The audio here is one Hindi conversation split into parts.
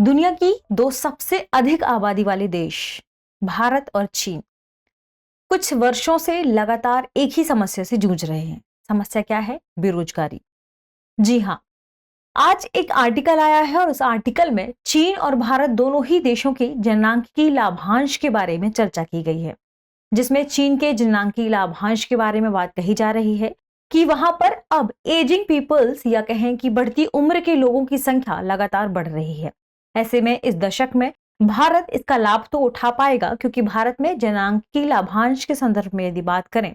दुनिया की दो सबसे अधिक आबादी वाले देश भारत और चीन कुछ वर्षों से लगातार एक ही समस्या से जूझ रहे हैं। समस्या क्या है? बेरोजगारी। जी हाँ, आज एक आर्टिकल आया है और उस आर्टिकल में चीन और भारत दोनों ही देशों के जननांकिकी लाभांश के बारे में चर्चा की गई है, जिसमें चीन के जननांकिकी लाभांश के बारे में बात कही जा रही है कि वहां पर अब एजिंग पीपल्स या कहें कि बढ़ती उम्र के लोगों की संख्या लगातार बढ़ रही है। ऐसे में इस दशक में भारत इसका लाभ तो उठा पाएगा, क्योंकि भारत में जननांकिकी लाभांश के संदर्भ में यदि बात करें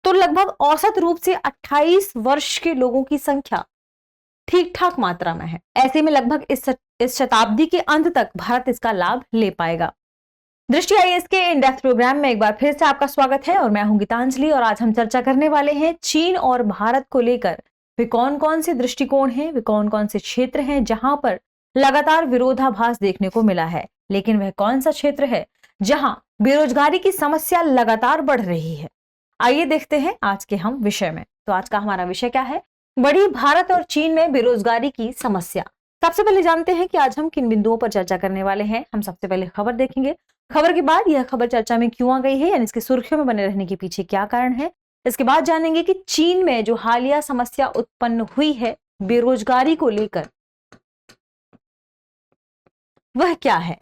तो लगभग औसत रूप से 28 वर्ष के लोगों की संख्या ठीक ठाक मात्रा में है। ऐसे में लगभग इस शताब्दी के अंत तक भारत इसका लाभ ले पाएगा। दृष्टि आईएएस के इन डेप्थ प्रोग्राम में एक बार फिर से आपका स्वागत है और मैं हूं गीतांजलि। और आज हम चर्चा करने वाले हैं चीन और भारत को लेकर वे कौन कौन से दृष्टिकोण हैं, वे कौन कौन से क्षेत्र हैं जहां पर लगातार विरोधाभास देखने को मिला है, लेकिन वह कौन सा क्षेत्र है जहां बेरोजगारी की समस्या लगातार बढ़ रही है। आइए देखते हैं आज के हम विषय में। तो आज का हमारा विषय क्या है? बड़ी भारत और चीन में बेरोजगारी की समस्या। सबसे पहले जानते हैं कि आज हम किन बिंदुओं पर चर्चा करने वाले हैं। हम सबसे पहले खबर देखेंगे, खबर के बाद यह खबर चर्चा में क्यों आ गई है, यानी इसके सुर्खियों में बने रहने के पीछे क्या कारण है। इसके बाद जानेंगे कि चीन में जो हालिया समस्या उत्पन्न हुई है बेरोजगारी को लेकर, वह क्या है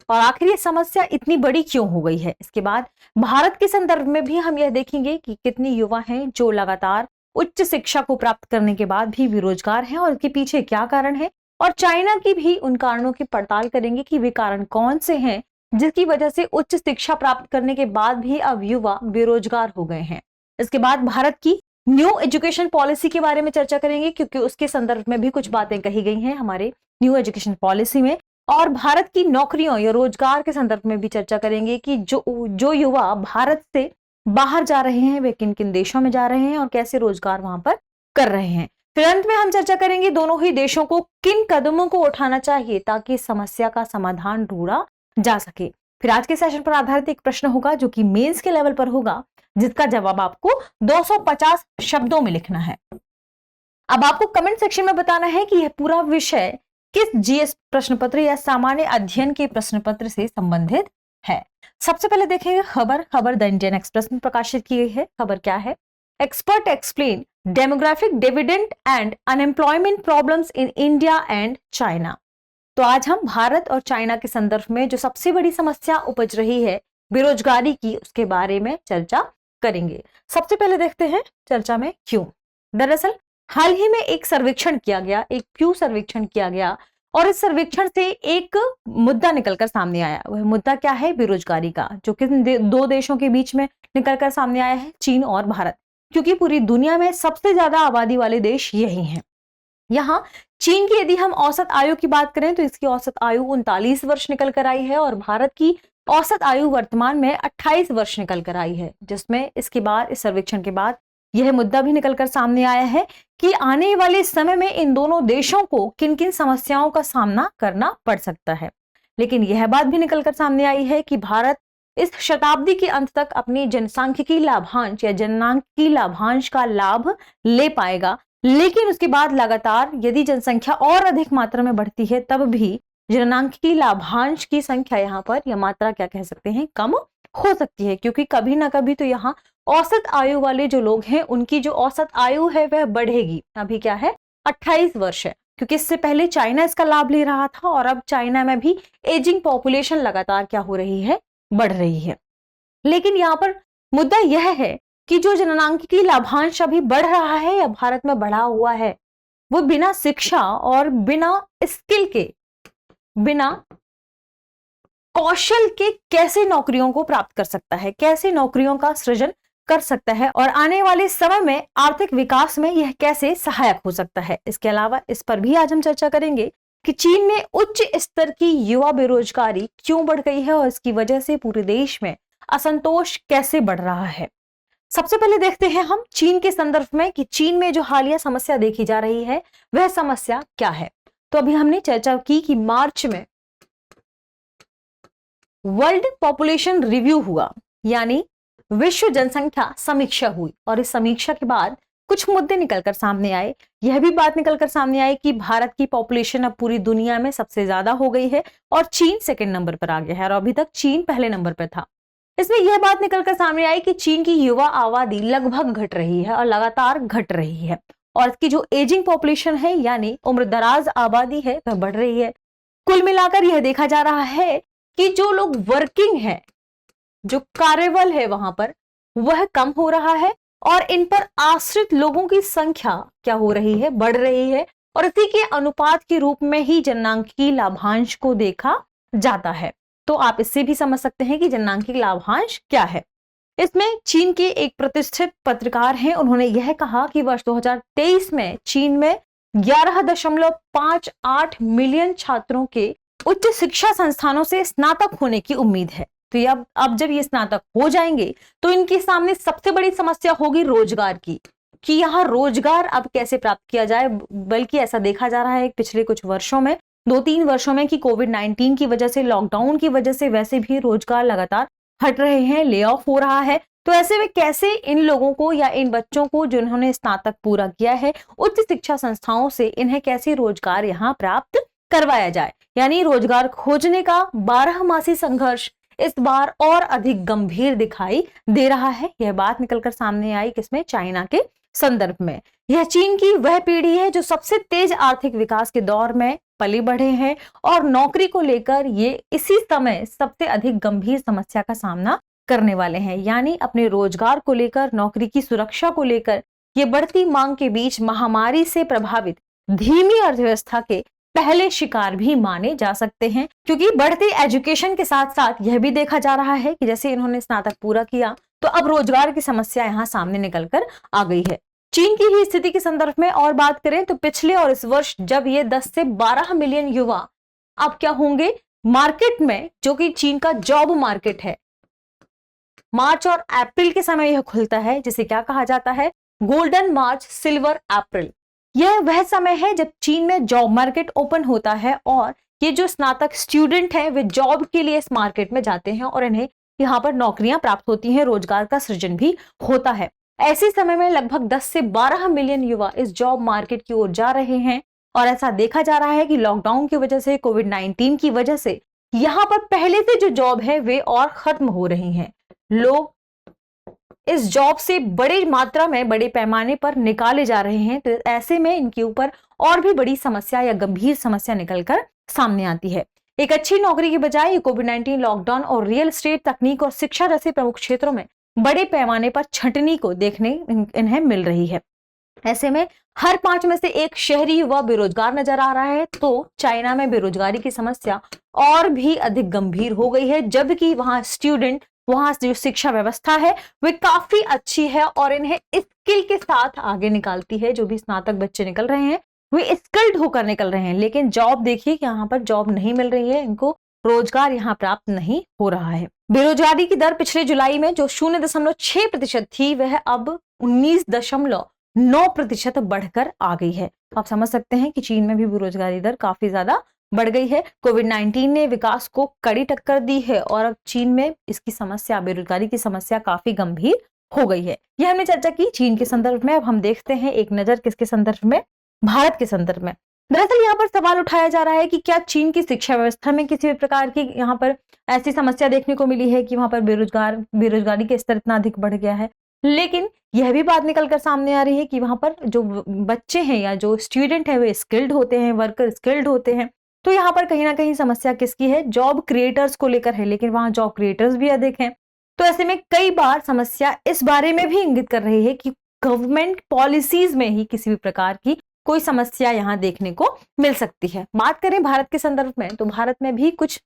और आखिर ये समस्या इतनी बड़ी क्यों हो गई है। इसके बाद भारत के संदर्भ में भी हम यह देखेंगे कि कितने युवा हैं जो लगातार उच्च शिक्षा को प्राप्त करने के बाद भी बेरोजगार हैं और इसके पीछे क्या कारण है। और चाइना की भी उन कारणों की पड़ताल करेंगे कि वे कारण कौन से हैं जिसकी वजह से उच्च शिक्षा प्राप्त करने के बाद भी अब युवा बेरोजगार हो गए हैं। इसके बाद भारत की न्यू एजुकेशन पॉलिसी के बारे में चर्चा करेंगे, क्योंकि उसके संदर्भ में भी कुछ बातें कही गई हैं हमारे न्यू एजुकेशन पॉलिसी में। और भारत की नौकरियों या रोजगार के संदर्भ में भी चर्चा करेंगे कि जो युवा भारत से बाहर जा रहे हैं वे किन किन देशों में जा रहे हैं और कैसे रोजगार वहां पर कर रहे हैं। फिर अंत में हम चर्चा करेंगे दोनों ही देशों को किन कदमों को उठाना चाहिए ताकि समस्या का समाधान ढूंढा जा सके। फिर आज के सेशन पर आधारित एक प्रश्न होगा जो कि मेंस के लेवल पर होगा, जिसका जवाब आपको 250 शब्दों में लिखना है। अब आपको कमेंट सेक्शन में बताना है कि यह पूरा विषय किस जीएस प्रश्न पत्र या सामान्य अध्ययन के प्रश्न पत्र से संबंधित है। सबसे पहले देखेंगे खबर द इंडियन एक्सप्रेस में प्रकाशित की गई है। खबर क्या है? Expert explain demographic dividend and unemployment problems in India and China. तो आज हम भारत और चाइना के संदर्भ में जो सबसे बड़ी समस्या उपज रही है बेरोजगारी की, उसके बारे में चर्चा करेंगे। सबसे पहले देखते हैं चर्चा में क्यों। दरअसल हाल ही में एक सर्वेक्षण किया गया, एक प्यू सर्वेक्षण किया गया और इस सर्वेक्षण से एक मुद्दा निकलकर सामने आया। वह मुद्दा क्या है? बेरोजगारी का, जो कि दो देशों के बीच में निकलकर सामने आया है, चीन और भारत, क्योंकि पूरी दुनिया में सबसे ज्यादा आबादी वाले देश यही हैं। यहाँ चीन की यदि हम औसत आयु की बात करें तो इसकी औसत आयु 39 वर्ष निकल कर आई है और भारत की औसत आयु वर्तमान में 28 वर्ष निकल कर आई है, जिसमें इसके बाद इस सर्वेक्षण के बाद यह मुद्दा भी निकलकर सामने आया है कि आने वाले समय में इन दोनों देशों को किन किन समस्याओं का सामना करना पड़ सकता है। लेकिन यह बात भी निकलकर सामने आई है कि भारत इस शताब्दी के अंत तक अपनी जनसांख्यिकी लाभांश या जननांकिकी लाभांश का लाभ ले पाएगा, लेकिन उसके बाद लगातार यदि जनसंख्या और अधिक मात्रा में बढ़ती है तब भी जननांकिकी लाभांश की संख्या यहाँ पर या मात्रा क्या कह सकते हैं, कम हो सकती है, क्योंकि कभी ना कभी तो यहाँ औसत आयु वाले जो लोग हैं उनकी जो औसत आयु है वह बढ़ेगी। अभी क्या है? 28 वर्ष है, क्योंकि इससे पहले चाइना इसका लाभ ले रहा था और अब चाइना में भी एजिंग पॉपुलेशन लगातार क्या हो रही है? बढ़ रही है। लेकिन यहाँ पर मुद्दा यह है कि जो जननांकिकी लाभांश अभी बढ़ रहा है या भारत में बढ़ा हुआ है, वो बिना शिक्षा और बिना स्किल के, बिना कौशल के कैसे नौकरियों को प्राप्त कर सकता है, कैसे नौकरियों का सृजन कर सकता है और आने वाले समय में आर्थिक विकास में यह कैसे सहायक हो सकता है। इसके अलावा इस पर भी आज हम चर्चा करेंगे कि चीन में उच्च स्तर की युवा बेरोजगारी क्यों बढ़ गई है और इसकी वजह से पूरे देश में असंतोष कैसे बढ़ रहा है। सबसे पहले देखते हैं हम चीन के संदर्भ में कि चीन में जो हालिया समस्या देखी जा रही है वह समस्या क्या है। तो अभी हमने चर्चा की कि मार्च में वर्ल्ड पॉपुलेशन रिव्यू हुआ, यानी विश्व जनसंख्या समीक्षा हुई और इस समीक्षा के बाद कुछ मुद्दे निकलकर सामने आए। यह भी बात निकलकर सामने आई कि भारत की पॉपुलेशन अब पूरी दुनिया में सबसे ज्यादा हो गई है और चीन सेकंड नंबर पर आ गया है और अभी तक चीन पहले नंबर पर था। इसमें यह बात निकलकर सामने आई कि चीन की युवा आबादी लगभग घट रही है और लगातार घट रही है और इसकी जो एजिंग पॉपुलेशन है यानी उम्रदराज आबादी है वह बढ़ रही है। कुल मिलाकर यह देखा जा रहा है कि जो लोग वर्किंग है, जो कार्यबल है वहां पर, वह कम हो रहा है और इन पर आश्रित लोगों की संख्या क्या हो रही है, बढ़ रही है और इसी के अनुपात के रूप में ही जननांकिकी लाभांश को देखा जाता है। तो आप इससे भी समझ सकते हैं कि जननांकिक लाभांश क्या है। इसमें चीन के एक प्रतिष्ठित पत्रकार हैं, उन्होंने यह कहा कि वर्ष 2023 में चीन में 11.58 मिलियन छात्रों के उच्च शिक्षा संस्थानों से स्नातक होने की उम्मीद है। तो अब जब ये स्नातक हो जाएंगे तो इनके सामने सबसे बड़ी समस्या होगी रोजगार की, कि यहाँ रोजगार अब कैसे प्राप्त किया जाए। बल्कि ऐसा देखा जा रहा है पिछले कुछ वर्षों में, 2-3 वर्षों में, कि कोविड-19 की वजह से, लॉकडाउन की वजह से वैसे भी रोजगार लगातार हट रहे हैं, ले ऑफ हो रहा है। तो ऐसे में कैसे इन लोगों को या इन बच्चों को जिन्होंने स्नातक पूरा किया है उच्च शिक्षा संस्थाओं से, इन्हें कैसे रोजगार यहाँ प्राप्त करवाया जाए। यानी रोजगार खोजने का 12मासी संघर्ष इस बार और अधिक गंभीर दिखाई दे रहा है। यह बात निकलकर सामने आई किसमें, चाइना के संदर्भ में। यह चीन की वह पीढ़ी है जो सबसे तेज आर्थिक विकास के दौर में पले बढ़े हैं और नौकरी को लेकर ये इसी समय सबसे अधिक गंभीर समस्या का सामना करने वाले हैं। यानी अपने रोजगार को लेकर, नौकरी की सुरक्षा को लेकर ये बढ़ती मांग के बीच महामारी से प्रभावित धीमी अर्थव्यवस्था के पहले शिकार भी माने जा सकते हैं, क्योंकि बढ़ती एजुकेशन के साथ साथ यह भी देखा जा रहा है कि जैसे इन्होंने स्नातक पूरा किया तो अब रोजगार की समस्या यहाँ सामने निकलकर आ गई है। चीन की ही स्थिति के संदर्भ में और बात करें तो पिछले और इस वर्ष जब ये 10 से 12 मिलियन युवा अब क्या होंगे मार्केट में, जो कि चीन का जॉब मार्केट है, मार्च और अप्रैल के समय यह खुलता है, जिसे क्या कहा जाता है, गोल्डन मार्च सिल्वर अप्रैल। यह वह समय है जब चीन में जॉब मार्केट ओपन होता है और ये जो स्नातक स्टूडेंट हैं वे जॉब के लिए इस मार्केट में जाते हैं और इन्हें यहाँ पर नौकरियां प्राप्त होती हैं, रोजगार का सृजन भी होता है। ऐसे समय में लगभग 10 से 12 मिलियन युवा इस जॉब मार्केट की ओर जा रहे हैं और ऐसा देखा जा रहा है कि लॉकडाउन की वजह से, कोविड-19 की वजह से यहाँ पर पहले से जो जॉब है वे और खत्म हो रही हैं। लोग इस जॉब से बड़ी मात्रा में, बड़े पैमाने पर निकाले जा रहे हैं। तो ऐसे में इनके ऊपर और भी बड़ी समस्या या गंभीर समस्या निकलकर सामने आती है। एक अच्छी नौकरी के बजाय कोविड-19, लॉकडाउन और रियल एस्टेट, तकनीक और शिक्षा जैसे प्रमुख क्षेत्रों में बड़े पैमाने पर छंटनी को देखने इन्हें मिल रही है। ऐसे में हर 5 में से एक शहरी युवा बेरोजगार नजर आ रहा है। तो चाइना में बेरोजगारी की समस्या और भी अधिक गंभीर हो गई है, जबकि वहां स्टूडेंट, वहां जो शिक्षा व्यवस्था है वे काफी अच्छी है और इन्हें स्किल के साथ आगे निकालती है। जो भी स्नातक बच्चे निकल रहे हैं वे स्किल्ड होकर निकल रहे हैं, लेकिन जॉब देखिए कि यहाँ पर जॉब नहीं मिल रही है, इनको रोजगार यहाँ प्राप्त नहीं हो रहा है। बेरोजगारी की दर पिछले जुलाई में जो 0.6% थी वह अब 19.9% बढ़कर आ गई है। आप समझ सकते हैं कि चीन में भी बेरोजगारी दर काफी ज्यादा बढ़ गई है। कोविड-19 ने विकास को कड़ी टक्कर दी है और अब चीन में इसकी समस्या, बेरोजगारी की समस्या काफी गंभीर हो गई है। यह हमने चर्चा की चीन के संदर्भ में। अब हम देखते हैं एक नजर किसके संदर्भ में, भारत के संदर्भ में। दरअसल यहाँ पर सवाल उठाया जा रहा है कि क्या चीन की शिक्षा व्यवस्था में किसी भी प्रकार की यहाँ पर ऐसी समस्या देखने को मिली है कि वहां पर बेरोजगारी का स्तर इतना अधिक बढ़ गया है। लेकिन यह भी बात निकलकर सामने आ रही है कि वहां पर जो बच्चे हैं या जो स्टूडेंट है वे स्किल्ड होते हैं, वर्कर स्किल्ड होते हैं। तो यहाँ पर कहीं ना कहीं समस्या किसकी है, जॉब क्रिएटर्स को लेकर है, लेकिन वहां जॉब क्रिएटर्स भी अधिक हैं। तो ऐसे में कई बार समस्या इस बारे में भी इंगित कर रही है कि गवर्नमेंट पॉलिसीज में ही किसी भी प्रकार की कोई समस्या यहाँ देखने को मिल सकती है। बात करें भारत के संदर्भ में तो भारत में भी कुछ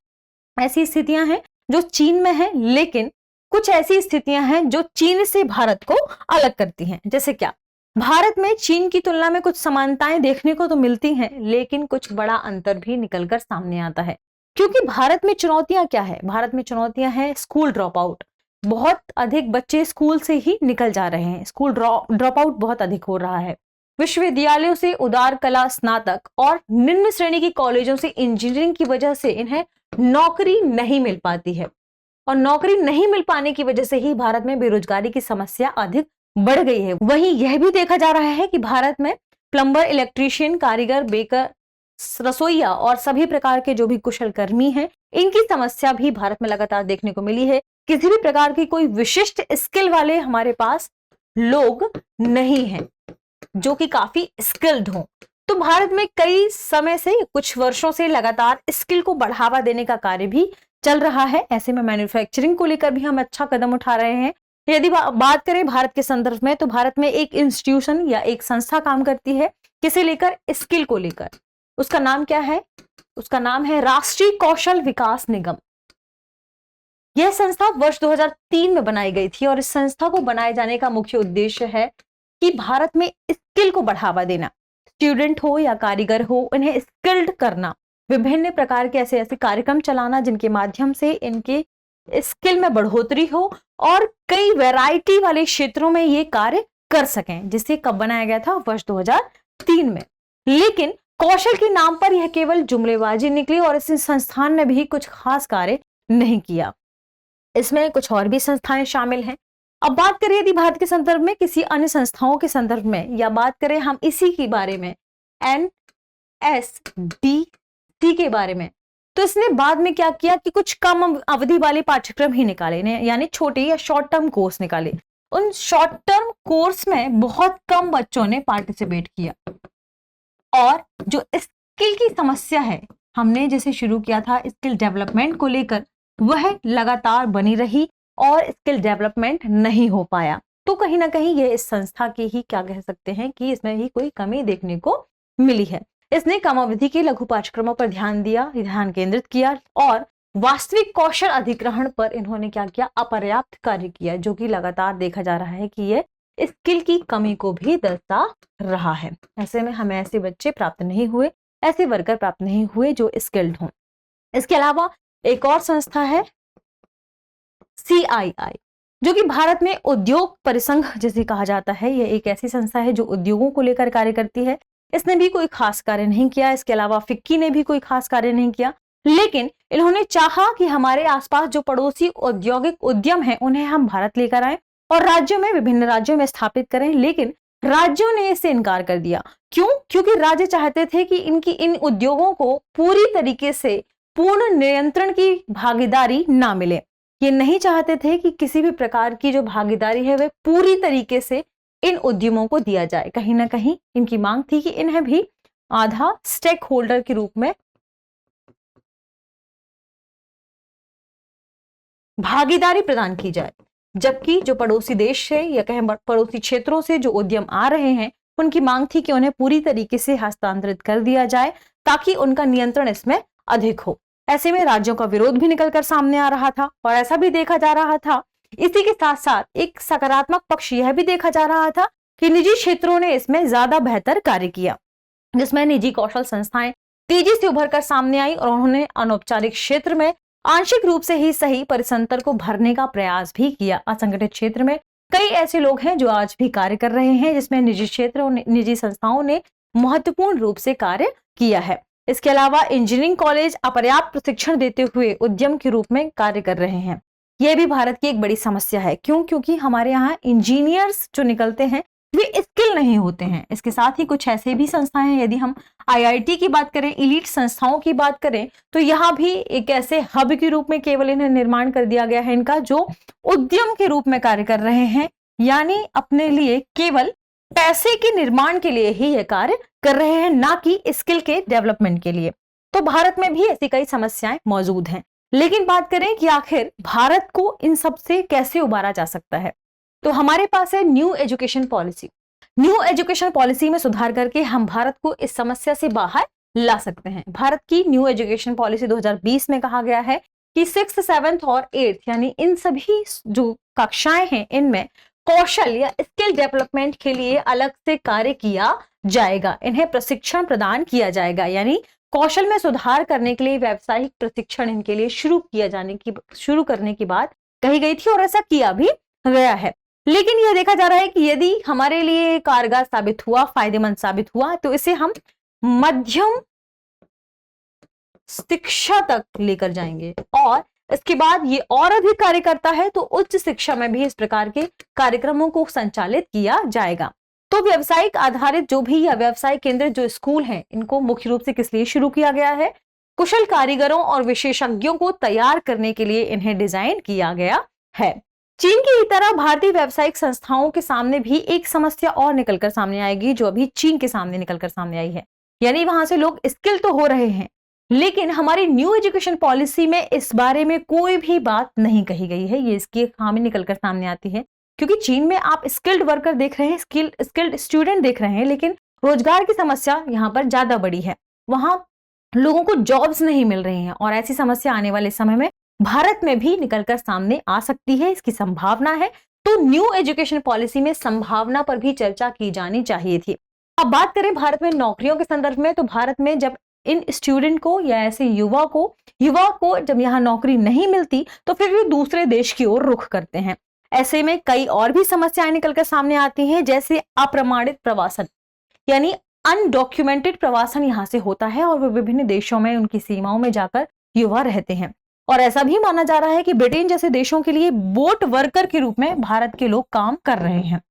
ऐसी स्थितियां हैं जो चीन में है, लेकिन कुछ ऐसी स्थितियां हैं जो चीन से भारत को अलग करती हैं। जैसे क्या, भारत में चीन की तुलना में कुछ समानताएं देखने को तो मिलती हैं, लेकिन कुछ बड़ा अंतर भी निकलकर सामने आता है। क्योंकि भारत में चुनौतियां क्या है, भारत में चुनौतियां हैं स्कूल ड्रॉप आउट। बहुत अधिक बच्चे स्कूल से ही निकल जा रहे हैं, स्कूल ड्रॉप आउट बहुत अधिक हो रहा है। विश्वविद्यालयों से उदार कला स्नातक और निम्न श्रेणी की कॉलेजों से इंजीनियरिंग की वजह से इन्हें नौकरी नहीं मिल पाती है और नौकरी नहीं मिल पाने की वजह से ही भारत में बेरोजगारी की समस्या अधिक बढ़ गई है। वहीं यह भी देखा जा रहा है कि भारत में प्लम्बर, इलेक्ट्रीशियन, कारीगर, बेकर, रसोईया और सभी प्रकार के जो भी कुशल कर्मी हैं, इनकी समस्या भी भारत में लगातार देखने को मिली है। किसी भी प्रकार की कोई विशिष्ट स्किल वाले हमारे पास लोग नहीं हैं जो कि काफी स्किल्ड हों। तो भारत में कई समय से, कुछ वर्षों से लगातार स्किल को बढ़ावा देने का कार्य भी चल रहा है। ऐसे में मैन्युफैक्चरिंग को लेकर भी हम अच्छा कदम उठा रहे हैं। यदि बात करें भारत के संदर्भ में, तो भारत में एक इंस्टीट्यूशन या एक संस्था काम करती है किसे लेकर, स्किल को लेकर। उसका नाम क्या है? उसका नाम है राष्ट्रीय कौशल विकास निगम। यह संस्था वर्ष 2003 में बनाई गई थी और इस संस्था को बनाए जाने का मुख्य उद्देश्य है कि भारत में स्किल को बढ़ावा देना, स्टूडेंट हो या कारीगर हो, उन्हें स्किल्ड करना, विभिन्न प्रकार के ऐसे ऐसे कार्यक्रम चलाना जिनके माध्यम से इनके स्किल में बढ़ोतरी हो और कई वैरायटी वाले क्षेत्रों में ये कार्य कर सकें। जिसे कब बनाया गया था? वर्ष 2003 में। लेकिन कौशल के नाम पर यह केवल जुमलेबाजी निकली और इस संस्थान ने भी कुछ खास कार्य नहीं किया। इसमें कुछ और भी संस्थाएं शामिल हैं। अब बात करें यदि भारत के संदर्भ में किसी अन्य संस्थाओं के संदर्भ में, या बात करें हम इसी के बारे में, NSDC के बारे में, तो इसने बाद में क्या किया कि कुछ कम अवधि वाले पाठ्यक्रम ही निकाले, यानी छोटे या शॉर्ट टर्म कोर्स निकाले। उन शॉर्ट टर्म कोर्स में बहुत कम बच्चों ने पार्टिसिपेट किया और जो स्किल की समस्या है, हमने जैसे शुरू किया था स्किल डेवलपमेंट को लेकर, वह लगातार बनी रही और स्किल डेवलपमेंट नहीं हो पाया। तो कहीं ना कहीं ये इस संस्था की ही, क्या कह सकते हैं कि इसमें ही कोई कमी देखने को मिली है। इसने कम अवधि के लघु पाठ्यक्रमों पर ध्यान केंद्रित किया और वास्तविक कौशल अधिग्रहण पर इन्होंने क्या किया? अपर्याप्त कार्य किया, जो कि लगातार देखा जा रहा है कि ये स्किल की कमी को भी दर्शा रहा है। ऐसे में हमें ऐसे बच्चे प्राप्त नहीं हुए, ऐसे वर्कर प्राप्त नहीं हुए जो स्किल्ड हों। इसके अलावा एक और संस्था है CII, जो कि भारत में उद्योग परिसंघ जिसे कहा जाता है। यह एक ऐसी संस्था है जो उद्योगों को लेकर कार्य करती है। इसने भी कोई खास कार्य नहीं किया। इसके अलावा फिक्की ने भी कोई खास कार्य नहीं किया, लेकिन इन्होंने चाहा कि हमारे आसपास जो पड़ोसी औद्योगिक उद्यम है उन्हें हम भारत लेकर आए और राज्यों में, विभिन्न राज्यों में स्थापित करें। लेकिन राज्यों ने इससे इनकार कर दिया। क्यों? क्योंकि राज्य चाहते थे कि इन उद्योगों को पूरी तरीके से पूर्ण नियंत्रण की भागीदारी ना मिले। ये नहीं चाहते थे कि किसी भी प्रकार की जो भागीदारी है वह पूरी तरीके से इन उद्यमों को दिया जाए। कहीं ना कहीं इनकी मांग थी कि इन्हें भी आधा स्टेक होल्डर के रूप में भागीदारी प्रदान की जाए, जबकि जो पड़ोसी देश है या कहें पड़ोसी क्षेत्रों से जो उद्यम आ रहे हैं, उनकी मांग थी कि उन्हें पूरी तरीके से हस्तांतरित कर दिया जाए ताकि उनका नियंत्रण इसमें अधिक हो। ऐसे में राज्यों का विरोध भी निकलकर सामने आ रहा था और ऐसा भी देखा जा रहा था। इसी के साथ साथ एक सकारात्मक पक्ष यह भी देखा जा रहा था कि निजी क्षेत्रों ने इसमें ज्यादा बेहतर कार्य किया, जिसमें निजी कौशल संस्थाएं तेजी से उभर कर सामने आई और उन्होंने अनौपचारिक क्षेत्र में आंशिक रूप से ही सही परिसंतर को भरने का प्रयास भी किया। असंगठित क्षेत्र में कई ऐसे लोग हैं जो आज भी कार्य कर रहे हैं, जिसमें निजी क्षेत्रों, निजी संस्थाओं ने महत्वपूर्ण रूप से कार्य किया है। इसके अलावा इंजीनियरिंग कॉलेज अपर्याप्त प्रशिक्षण देते हुए उद्यम के रूप में कार्य कर रहे हैं। यह भी भारत की एक बड़ी समस्या है। क्यों? क्योंकि हमारे यहाँ इंजीनियर्स जो निकलते हैं वे स्किल नहीं होते हैं। इसके साथ ही कुछ ऐसे भी संस्थाएं हैं, यदि हम IIT की बात करें, इलीट संस्थाओं की बात करें, तो यहाँ भी एक ऐसे हब के रूप में केवल इन्हें निर्माण कर दिया गया है इनका, जो उद्यम के रूप में कार्य कर रहे हैं, यानी अपने लिए केवल पैसे के निर्माण के लिए ही यह कार्य कर रहे हैं, ना कि स्किल के डेवलपमेंट के लिए। तो भारत में भी ऐसी कई समस्याएं मौजूद हैं। लेकिन बात करें कि आखिर भारत को इन सब से कैसे उबारा जा सकता है, तो हमारे पास है new education policy. New education policy में सुधार करके हम भारत को इस समस्या से बाहर ला सकते हैं। भारत की न्यू एजुकेशन पॉलिसी 2020 में कहा गया है कि 6th, 7th और 8th यानी इन सभी जो कक्षाएं हैं इनमें कौशल या स्किल डेवलपमेंट के लिए अलग से कार्य किया जाएगा। इन्हें प्रशिक्षण प्रदान किया जाएगा, यानी कौशल में सुधार करने के लिए व्यावसायिक प्रशिक्षण इनके लिए शुरू करने की बात कही गई थी और ऐसा किया भी गया है। लेकिन यह देखा जा रहा है कि यदि हमारे लिए कारगर साबित हुआ, फायदेमंद साबित हुआ, तो इसे हम मध्यम शिक्षा तक लेकर जाएंगे और इसके बाद ये और अधिक कार्य करता है तो उच्च शिक्षा में भी इस प्रकार के कार्यक्रमों को संचालित किया जाएगा। तो व्यवसायिक आधारित जो भी या व्यवसाय केंद्रित जो स्कूल हैं, इनको मुख्य रूप से किस लिए शुरू किया गया है? कुशल कारीगरों और विशेषज्ञों को तैयार करने के लिए इन्हें डिजाइन किया गया है। चीन की तरह भारतीय व्यावसायिक संस्थाओं के सामने भी एक समस्या और निकलकर सामने आएगी, जो अभी चीन के सामने निकलकर सामने आई है। यानी वहां से लोग स्किल तो हो रहे हैं, लेकिन हमारी न्यू एजुकेशन पॉलिसी में इस बारे में कोई भी बात नहीं कही गई है। ये इसकी खामी निकलकर सामने आती है, क्योंकि चीन में आप स्किल्ड वर्कर देख रहे हैं, स्किल्ड स्टूडेंट देख रहे हैं, लेकिन रोजगार की समस्या यहाँ पर ज्यादा बड़ी है। वहां लोगों को जॉब्स नहीं मिल रही हैं और ऐसी समस्या आने वाले समय में भारत में भी निकलकर सामने आ सकती है, इसकी संभावना है। तो न्यू एजुकेशन पॉलिसी में संभावना पर भी चर्चा की जानी चाहिए थी। अब बात करें भारत में नौकरियों के संदर्भ में, तो भारत में जब इन स्टूडेंट को या ऐसे युवा को जब यहाँ नौकरी नहीं मिलती तो फिर वे दूसरे देश की ओर रुख करते हैं। ऐसे में कई और भी समस्याएं निकलकर सामने आती हैं, जैसे अप्रमाणित प्रवासन, यानी अनडॉक्यूमेंटेड प्रवासन यहाँ से होता है और वे विभिन्न देशों में उनकी सीमाओं में जाकर युवा रहते हैं। और ऐसा भी माना जा रहा है कि ब्रिटेन जैसे देशों के लिए बोट वर्कर के रूप में भारत के लोग काम कर रहे हैं,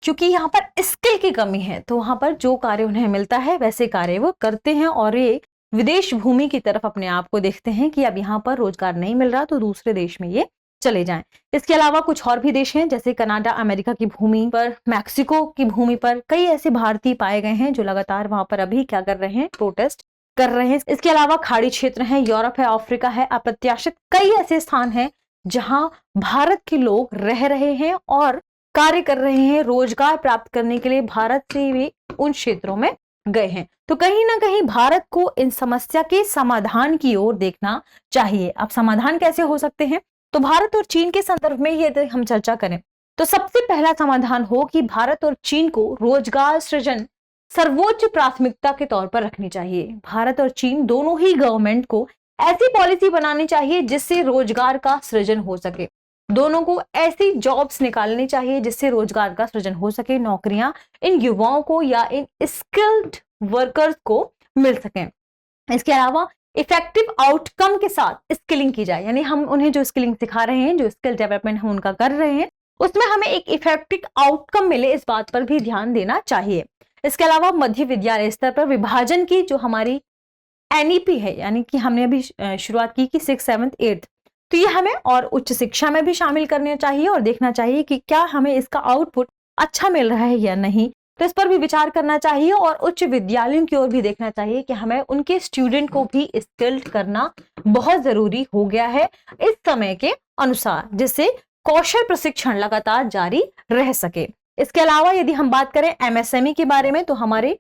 क्योंकि यहाँ पर स्किल की कमी है। तो वहां पर जो कार्य उन्हें मिलता है वैसे कार्य वो करते हैं और ये विदेश भूमि की तरफ अपने आप को देखते हैं कि अब यहाँ पर रोजगार नहीं मिल रहा तो दूसरे देश में ये चले जाएं। इसके अलावा कुछ और भी देश हैं, जैसे कनाडा, अमेरिका की भूमि पर, मैक्सिको की भूमि पर कई ऐसे भारतीय पाए गए हैं जो लगातार वहां पर अभी क्या कर रहे हैं, प्रोटेस्ट कर रहे हैं। इसके अलावा खाड़ी क्षेत्र है, यूरोप है, अफ्रीका है, अप्रत्याशित कई ऐसे स्थान हैं जहां भारत के लोग रह रहे हैं और कार्य कर रहे हैं। रोजगार प्राप्त करने के लिए भारत से वे उन क्षेत्रों में गए हैं। तो कहीं ना कहीं भारत को इन समस्या के समाधान की ओर देखना चाहिए। अब समाधान कैसे हो सकते हैं, तो भारत और चीन के संदर्भ में यदि हम चर्चा करें तो सबसे पहला समाधान हो कि भारत और चीन को रोजगार सृजन सर्वोच्च प्राथमिकता के तौर पर रखनी चाहिए। भारत और चीन दोनों ही गवर्नमेंट को ऐसी पॉलिसी बनानी चाहिए जिससे रोजगार का सृजन हो सके। दोनों को ऐसी जॉब्स निकालनी चाहिए जिससे रोजगार का सृजन हो सके, नौकरियां इन युवाओं को या इन स्किल्ड वर्कर्स को मिल सके। इसके अलावा इफेक्टिव आउटकम के साथ स्किलिंग की जाए, यानी हम उन्हें जो स्किलिंग सिखा रहे हैं, जो स्किल डेवलपमेंट हम उनका कर रहे हैं, उसमें हमें एक इफेक्टिव आउटकम मिले, इस बात पर भी ध्यान देना चाहिए। इसके अलावा मध्य विद्यालय स्तर पर विभाजन की जो हमारी एनईपी है, यानी कि हमने अभी शुरुआत की कि 6th, 7th, 8th, तो ये हमें और उच्च शिक्षा में भी शामिल करना चाहिए और देखना चाहिए कि क्या हमें इसका आउटपुट अच्छा मिल रहा है या नहीं, तो इस पर भी विचार करना चाहिए। और उच्च विद्यालयों की ओर भी देखना चाहिए कि हमें उनके स्टूडेंट को भी स्किल्ड करना बहुत जरूरी हो गया है इस समय के अनुसार, जिससे कौशल प्रशिक्षण लगातार जारी रह सके। इसके अलावा यदि हम बात करें एमएसएमई के बारे में, तो हमारे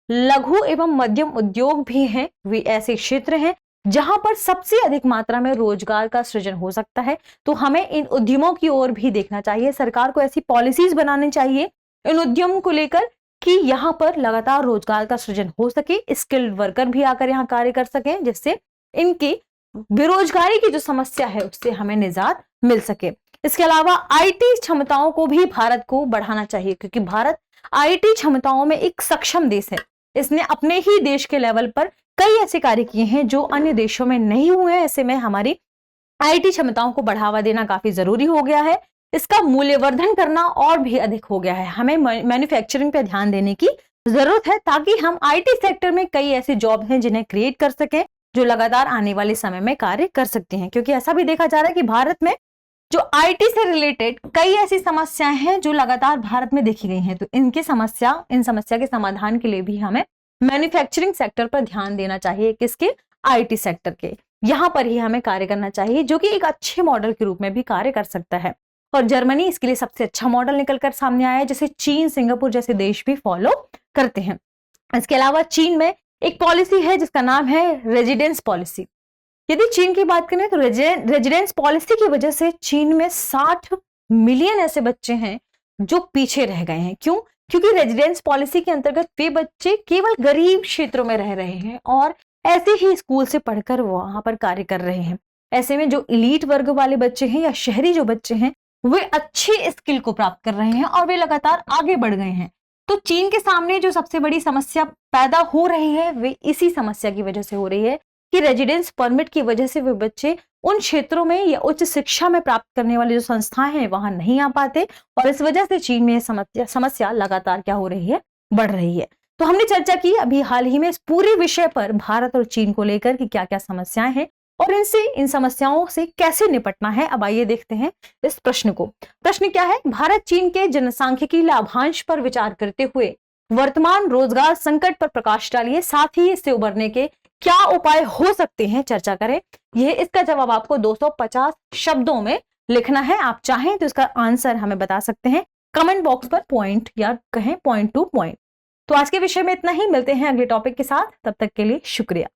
लघु एवं मध्यम उद्योग भी हैं, वे ऐसे क्षेत्र हैं जहां पर सबसे अधिक मात्रा में रोजगार का सृजन हो सकता है। तो हमें इन उद्यमों की ओर भी देखना चाहिए। सरकार को ऐसी पॉलिसीज बनानी चाहिए इन उद्यमों को लेकर कि यहाँ पर लगातार रोजगार का सृजन हो सके, स्किल्ड वर्कर भी आकर यहाँ कार्य कर सकें, जिससे इनकी बेरोजगारी की जो समस्या है उससे हमें निजात मिल सके। इसके अलावा आईटी क्षमताओं को भी भारत को बढ़ाना चाहिए, क्योंकि भारत आईटी क्षमताओं में एक सक्षम देश है। इसने अपने ही देश के लेवल पर कई ऐसे कार्य किए हैं जो अन्य देशों में नहीं हुए हैं। ऐसे में हमारी आईटी क्षमताओं को बढ़ावा देना काफी जरूरी हो गया है। इसका मूल्यवर्धन करना और भी अधिक हो गया है। हमें मैन्युफैक्चरिंग पे ध्यान देने की जरूरत है, ताकि हम आईटी सेक्टर में कई ऐसे जॉब हैं जिन्हें क्रिएट कर सकें, जो लगातार आने वाले समय में कार्य कर सकते हैं। क्योंकि ऐसा भी देखा जा रहा है कि भारत में जो आईटी से रिलेटेड कई ऐसी समस्याएं हैं जो लगातार भारत में देखी गई हैं। तो इन समस्या के समाधान के लिए भी हमें मैन्युफैक्चरिंग सेक्टर पर ध्यान देना चाहिए। किसके? आईटी सेक्टर के। यहां पर ही हमें कार्य करना चाहिए, जो कि एक अच्छे मॉडल के रूप में भी कार्य कर सकता है। और जर्मनी इसके लिए सबसे अच्छा मॉडल निकलकर सामने आया है, जैसे चीन, सिंगापुर जैसे देश भी फॉलो करते हैं। इसके अलावा चीन में एक पॉलिसी है जिसका नाम है रेजिडेंस पॉलिसी। यदि चीन की बात करें तो रेजिडेंस पॉलिसी की वजह से चीन में 60 मिलियन ऐसे बच्चे हैं जो पीछे रह गए हैं। क्यों? क्योंकि रेजिडेंस पॉलिसी के अंतर्गत वे बच्चे केवल गरीब क्षेत्रों में रह रहे हैं और ऐसे ही स्कूल से पढ़कर वहां पर कार्य कर रहे हैं। ऐसे में जो इलीट वर्ग वाले बच्चे हैं या शहरी जो बच्चे हैं, वे अच्छी स्किल को प्राप्त कर रहे हैं और वे लगातार आगे बढ़ गए हैं। तो चीन के सामने जो सबसे बड़ी समस्या पैदा हो रही है, वे इसी समस्या की वजह से हो रही है कि रेजिडेंस परमिट की वजह से वे बच्चे उन क्षेत्रों में या उच्च शिक्षा में प्राप्त करने वाली जो संस्थाएं हैं वहां नहीं आ पाते, और इस वजह से चीन में यह समस्या लगातार क्या हो रही है, बढ़ रही है। तो हमने चर्चा की अभी हाल ही में इस पूरे विषय पर भारत और चीन को लेकर कि क्या क्या समस्याएं हैं और इन समस्याओं से कैसे निपटना है। अब आइए देखते हैं इस प्रश्न को। प्रश्न क्या है, भारत चीन के जनसांख्यिकी लाभांश पर विचार करते हुए वर्तमान रोजगार संकट पर प्रकाश डालिए, साथ ही इससे उबरने के क्या उपाय हो सकते हैं, चर्चा करें। यह इसका जवाब आपको 250 शब्दों में लिखना है। आप चाहें तो इसका आंसर हमें बता सकते हैं कमेंट बॉक्स पर, पॉइंट या कहें पॉइंट टू पॉइंट। तो आज के विषय में इतना ही, मिलते हैं अगले टॉपिक के साथ, तब तक के लिए शुक्रिया।